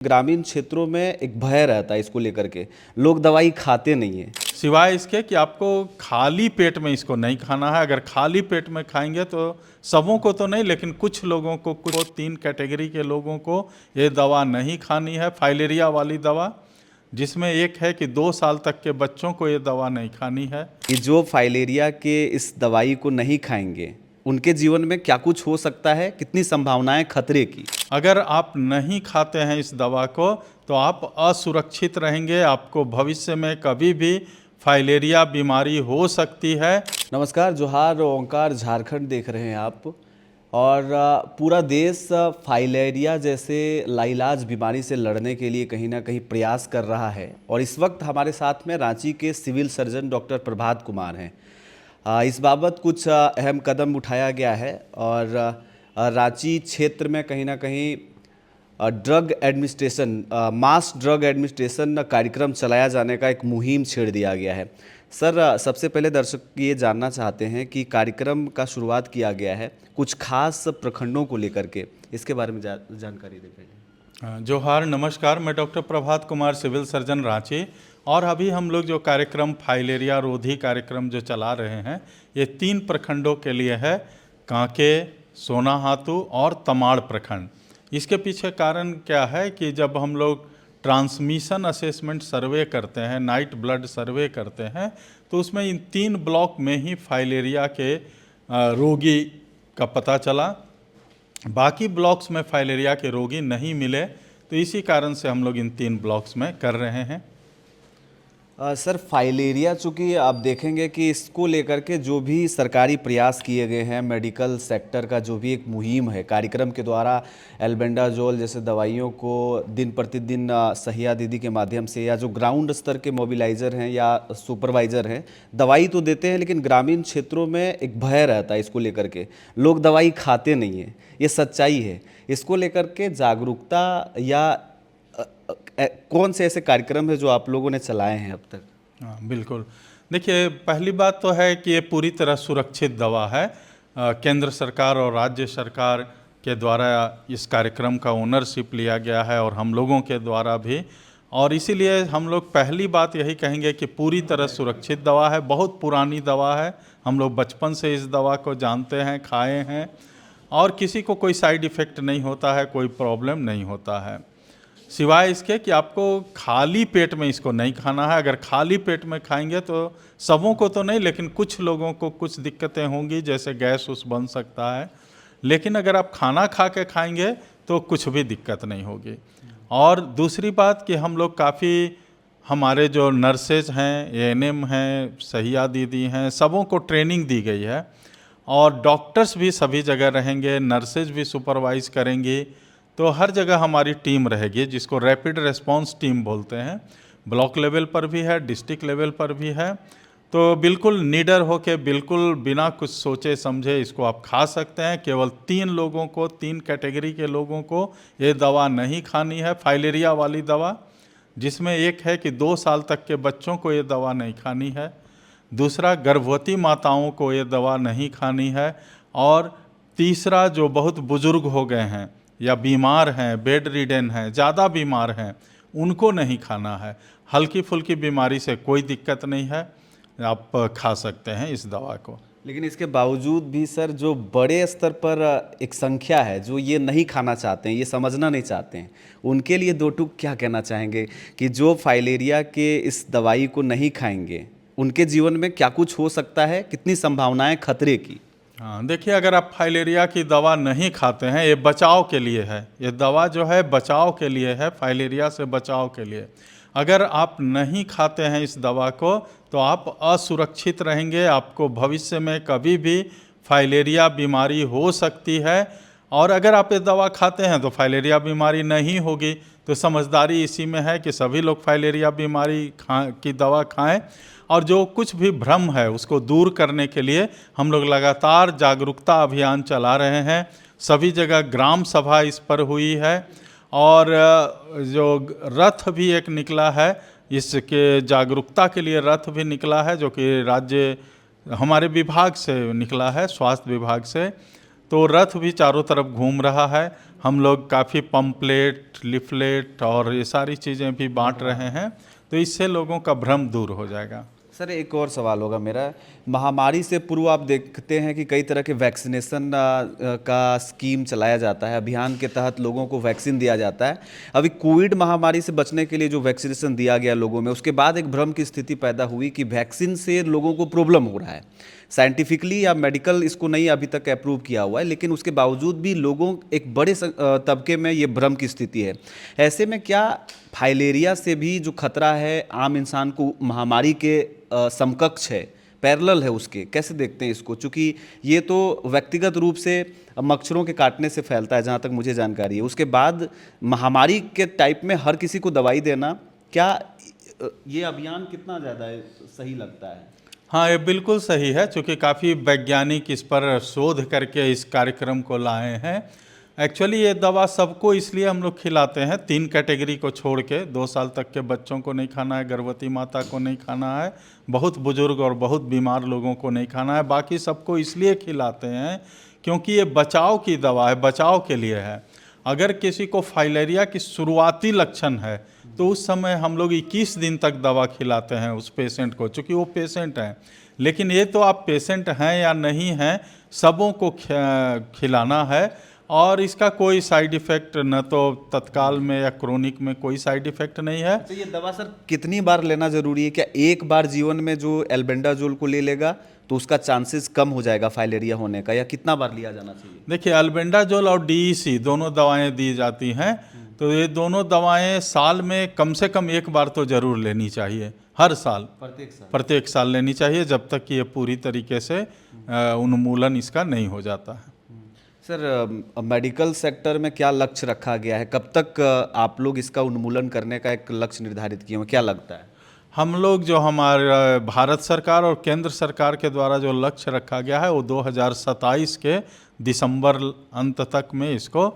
ग्रामीण क्षेत्रों में एक भय रहता है इसको लेकर के। लोग दवाई खाते नहीं हैं। सिवाय इसके कि आपको खाली पेट में इसको नहीं खाना है। अगर खाली पेट में खाएंगे तो सबों को तो नहीं, लेकिन कुछ लोगों को, कुछ 3 कैटेगरी के लोगों को ये दवा नहीं खानी है। फाइलेरिया वाली दवा, जिसमें एक है कि 2 साल तक के बच्चों को ये दवा नहीं खानी है। कि जो फाइलेरिया के इस दवाई को नहीं खाएंगे उनके जीवन में क्या कुछ हो सकता है, कितनी संभावनाएं खतरे की। अगर आप नहीं खाते हैं इस दवा को तो आप असुरक्षित रहेंगे। आपको भविष्य में कभी भी फाइलेरिया बीमारी हो सकती है। नमस्कार, जोहार ओंकार झारखंड देख रहे हैं आप। और पूरा देश फाइलेरिया जैसे लाइलाज बीमारी से लड़ने के लिए कहीं ना कहीं प्रयास कर रहा है। और इस वक्त हमारे साथ में रांची के civil surgeon doctor Prabhat Kumar हैं। इस बाबत कुछ अहम कदम उठाया गया है और रांची क्षेत्र में कहीं ना कहीं drug administration, mass drug administration कार्यक्रम चलाया जाने का एक मुहिम छेड़ दिया गया है। सर, सबसे पहले दर्शक ये जानना चाहते हैं कि कार्यक्रम का शुरुआत किया गया है कुछ खास प्रखंडों को लेकर के, इसके बारे में जानकारी दें। जोहार, नमस्कार। मैं doctor Prabhat Kumar, civil surgeon Ranchi. और अभी हम लोग जो कार्यक्रम फाइलेरिया रोधी कार्यक्रम जो चला रहे हैं, ये 3 प्रखंडों के लिए है, कांके, सोनाहातू और तमाड़ प्रखंड। इसके पीछे कारण क्या है कि जब हम लोग ट्रांसमिशन असेसमेंट सर्वे करते हैं, नाइट ब्लड सर्वे करते हैं, तो उसमें इन 3 ब्लॉक में ही फाइलेरिया के रोगी का पता चला। बाकी ब्लॉक्स में फाइलेरिया के रोगी नहीं मिले, तो इसी कारण से हम लोग इन 3 ब्लॉक्स में कर रहे हैं। सर, फाइलेरिया, चूँकि आप देखेंगे कि इसको लेकर के जो भी सरकारी प्रयास किए गए हैं, मेडिकल सेक्टर का जो भी एक मुहिम है कार्यक्रम के द्वारा, एल्बेंडाजोल जैसे दवाइयों को दिन प्रतिदिन सहिया दीदी के माध्यम से, या जो ग्राउंड स्तर के मोबिलाइज़र हैं या सुपरवाइज़र हैं, दवाई तो देते हैं, लेकिन ग्रामीण क्षेत्रों में एक भय रहता है इसको लेकर के। लोग दवाई खाते नहीं हैं, ये सच्चाई है। इसको लेकर के जागरूकता या कौन से ऐसे कार्यक्रम है जो आप लोगों ने चलाए हैं अब तक? हाँ, बिल्कुल। देखिए, पहली बात तो है कि ये पूरी तरह सुरक्षित दवा है। केंद्र सरकार और राज्य सरकार के द्वारा इस कार्यक्रम का ओनरशिप लिया गया है और हम लोगों के द्वारा भी, और इसीलिए हम लोग पहली बात यही कहेंगे कि पूरी तरह सुरक्षित दवा है। बहुत पुरानी दवा है, हम लोग बचपन से इस दवा को जानते हैं, खाए हैं, और किसी को कोई साइड इफ़ेक्ट नहीं होता है, कोई प्रॉब्लम नहीं होता है। सिवाय इसके कि आपको खाली पेट में इसको नहीं खाना है। अगर खाली पेट में खाएंगे तो सबों को तो नहीं, लेकिन कुछ लोगों को कुछ दिक्कतें होंगी, जैसे गैस उस बन सकता है। लेकिन अगर आप खाना खा के खाएंगे तो कुछ भी दिक्कत नहीं होगी। और दूसरी बात कि हम लोग काफ़ी, हमारे जो नर्सेज हैं, एएनएम हैं, सहिया दीदी हैं, सबों को ट्रेनिंग दी गई है। और डॉक्टर्स भी सभी जगह रहेंगे, नर्सेज भी सुपरवाइज करेंगी। तो हर जगह हमारी टीम रहेगी, जिसको रैपिड रिस्पांस टीम बोलते हैं। ब्लॉक लेवल पर भी है, डिस्ट्रिक्ट लेवल पर भी है। तो बिल्कुल निडर होके, बिल्कुल बिना कुछ सोचे समझे इसको आप खा सकते हैं। केवल 3 लोगों को, 3 कैटेगरी के लोगों को ये दवा नहीं खानी है, फाइलेरिया वाली दवा, जिसमें एक है कि 2 साल तक के बच्चों को ये दवा नहीं खानी है। दूसरा, गर्भवती माताओं को ये दवा नहीं खानी है। और तीसरा, जो बहुत बुजुर्ग हो गए हैं या बीमार हैं, बेड रिडन हैं, ज़्यादा बीमार हैं, उनको नहीं खाना है। हल्की फुल्की बीमारी से कोई दिक्कत नहीं है, आप खा सकते हैं इस दवा को। लेकिन इसके बावजूद भी सर, जो बड़े स्तर पर एक संख्या है जो ये नहीं खाना चाहते हैं, ये समझना नहीं चाहते हैं, उनके लिए 2 टूक क्या कहना चाहेंगे कि जो फाइलेरिया के इस दवाई को नहीं खाएंगे उनके जीवन में क्या कुछ हो सकता है, कितनी संभावनाएं खतरे की? हाँ, देखिए, अगर आप फाइलेरिया की दवा नहीं खाते हैं, ये बचाव के लिए है। ये दवा जो है बचाव के लिए है, फाइलेरिया से बचाव के लिए। अगर आप नहीं खाते हैं इस दवा को तो आप असुरक्षित रहेंगे। आपको भविष्य में कभी भी फाइलेरिया बीमारी हो सकती है। और अगर आप ये दवा खाते हैं तो फाइलेरिया बीमारी नहीं होगी। तो समझदारी इसी में है कि सभी लोग फाइलेरिया बीमारी की दवा खाएं। और जो कुछ भी भ्रम है उसको दूर करने के लिए हम लोग लगातार जागरूकता अभियान चला रहे हैं। सभी जगह ग्राम सभा इस पर हुई है। और जो रथ भी एक निकला है, इसके जागरूकता के लिए रथ भी निकला है, जो कि राज्य हमारे विभाग से निकला है, स्वास्थ्य विभाग से। तो रथ भी चारों तरफ घूम रहा है। हम लोग काफ़ी पम्पलेट, लिफलेट और ये सारी चीज़ें भी बांट रहे हैं, तो इससे लोगों का भ्रम दूर हो जाएगा। सर एक और सवाल होगा मेरा, महामारी से पूर्व आप देखते हैं कि कई तरह के वैक्सीनेशन का स्कीम चलाया जाता है, अभियान के तहत लोगों को वैक्सीन दिया जाता है। अभी कोविड महामारी से बचने के लिए जो वैक्सीनेशन दिया गया लोगों में, उसके बाद एक भ्रम की स्थिति पैदा हुई कि वैक्सीन से लोगों को प्रॉब्लम हो रहा है। साइंटिफिकली या मेडिकल इसको नहीं अभी तक अप्रूव किया हुआ है, लेकिन उसके बावजूद भी लोगों एक बड़े तबके में ये भ्रम की स्थिति है। ऐसे में क्या फाइलेरिया से भी जो खतरा है आम इंसान को महामारी के समकक्ष है, पैरेलल है उसके, कैसे देखते हैं इसको? चूँकि ये तो व्यक्तिगत रूप से मच्छरों के काटने से फैलता है जहाँ तक मुझे जानकारी है, उसके बाद महामारी के टाइप में हर किसी को दवाई देना, क्या ये अभियान कितना ज़्यादा सही लगता है? हाँ, ये बिल्कुल सही है, चूँकि काफ़ी वैज्ञानिक इस पर शोध करके इस कार्यक्रम को लाए हैं। एक्चुअली ये दवा सबको इसलिए हम लोग खिलाते हैं, 3 कैटेगरी को छोड़ के। 2 साल तक के बच्चों को नहीं खाना है, गर्भवती माता को नहीं खाना है, बहुत बुजुर्ग और बहुत बीमार लोगों को नहीं खाना है। बाकी सबको इसलिए खिलाते हैं क्योंकि ये बचाव की दवा है, बचाव के लिए है। अगर किसी को फाइलेरिया की शुरुआती लक्षण है तो उस समय हम लोग 21 दिन तक दवा खिलाते हैं उस पेशेंट को, चूँकि वो पेशेंट हैं। लेकिन ये तो आप पेशेंट हैं या नहीं हैं, सबों को खिलाना है, और इसका कोई साइड इफ़ेक्ट न तो तत्काल में या क्रोनिक में कोई साइड इफ़ेक्ट नहीं है। तो ये दवा सर कितनी बार लेना ज़रूरी है? क्या एक बार जीवन में जो एल्बेंडाजोल को ले लेगा तो उसका चांसेस कम हो जाएगा फाइलेरिया होने का, या कितना बार लिया जाना चाहिए? देखिए, एल्बेंडाजोल और डीईसी दोनों दवाएं दी जाती हैं, तो ये दोनों दवाएं साल में कम से कम एक बार तो ज़रूर लेनी चाहिए, हर साल, प्रत्येक साल लेनी चाहिए, जब तक कि ये पूरी तरीके से उन्मूलन इसका नहीं हो जाता है। सर मेडिकल सेक्टर में क्या लक्ष्य रखा गया है? कब तक आप लोग इसका उन्मूलन करने का एक लक्ष्य निर्धारित किए हैं, क्या लगता है? हम लोग जो हमारे भारत सरकार और केंद्र सरकार के द्वारा जो लक्ष्य रखा गया है वो 2027 के दिसंबर अंत तक में इसको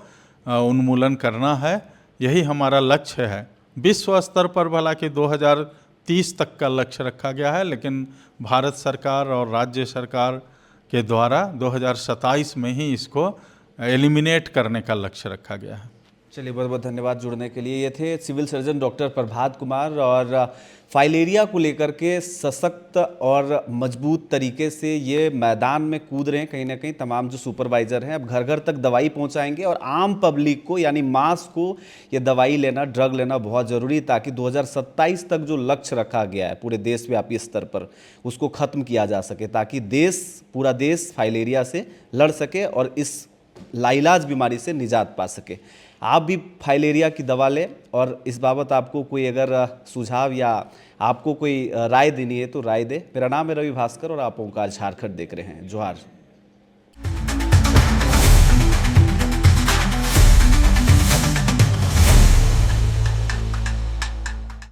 उन्मूलन करना है, यही हमारा लक्ष्य है। विश्व स्तर पर भला कि 2030 तक का लक्ष्य रखा गया है, लेकिन भारत सरकार और राज्य सरकार के द्वारा 2027 में ही इसको एलिमिनेट करने का लक्ष्य रखा गया है। चलिए, बहुत बहुत धन्यवाद जुड़ने के लिए। ये थे civil surgeon doctor Prabhat Kumar, और फाइलेरिया को लेकर के सशक्त और मजबूत तरीके से ये मैदान में कूद रहे हैं। कहीं ना कहीं तमाम जो सुपरवाइज़र हैं अब घर घर तक दवाई पहुंचाएंगे, और आम पब्लिक को यानी मास को ये दवाई लेना, ड्रग लेना बहुत ज़रूरी है, ताकि 2027 तक जो लक्ष्य रखा गया है पूरे देशव्यापी स्तर पर उसको ख़त्म किया जा सके, ताकि पूरा देश फाइलेरिया से लड़ सके और इस लाइलाज बीमारी से निजात पा सके। आप भी फाइलेरिया की दवा लें, और इस बाबत आपको कोई अगर सुझाव या आपको कोई राय देनी है तो राय दें। मेरा नाम है रवि भास्कर और आप ओंकार झारखंड देख रहे हैं। जोहार।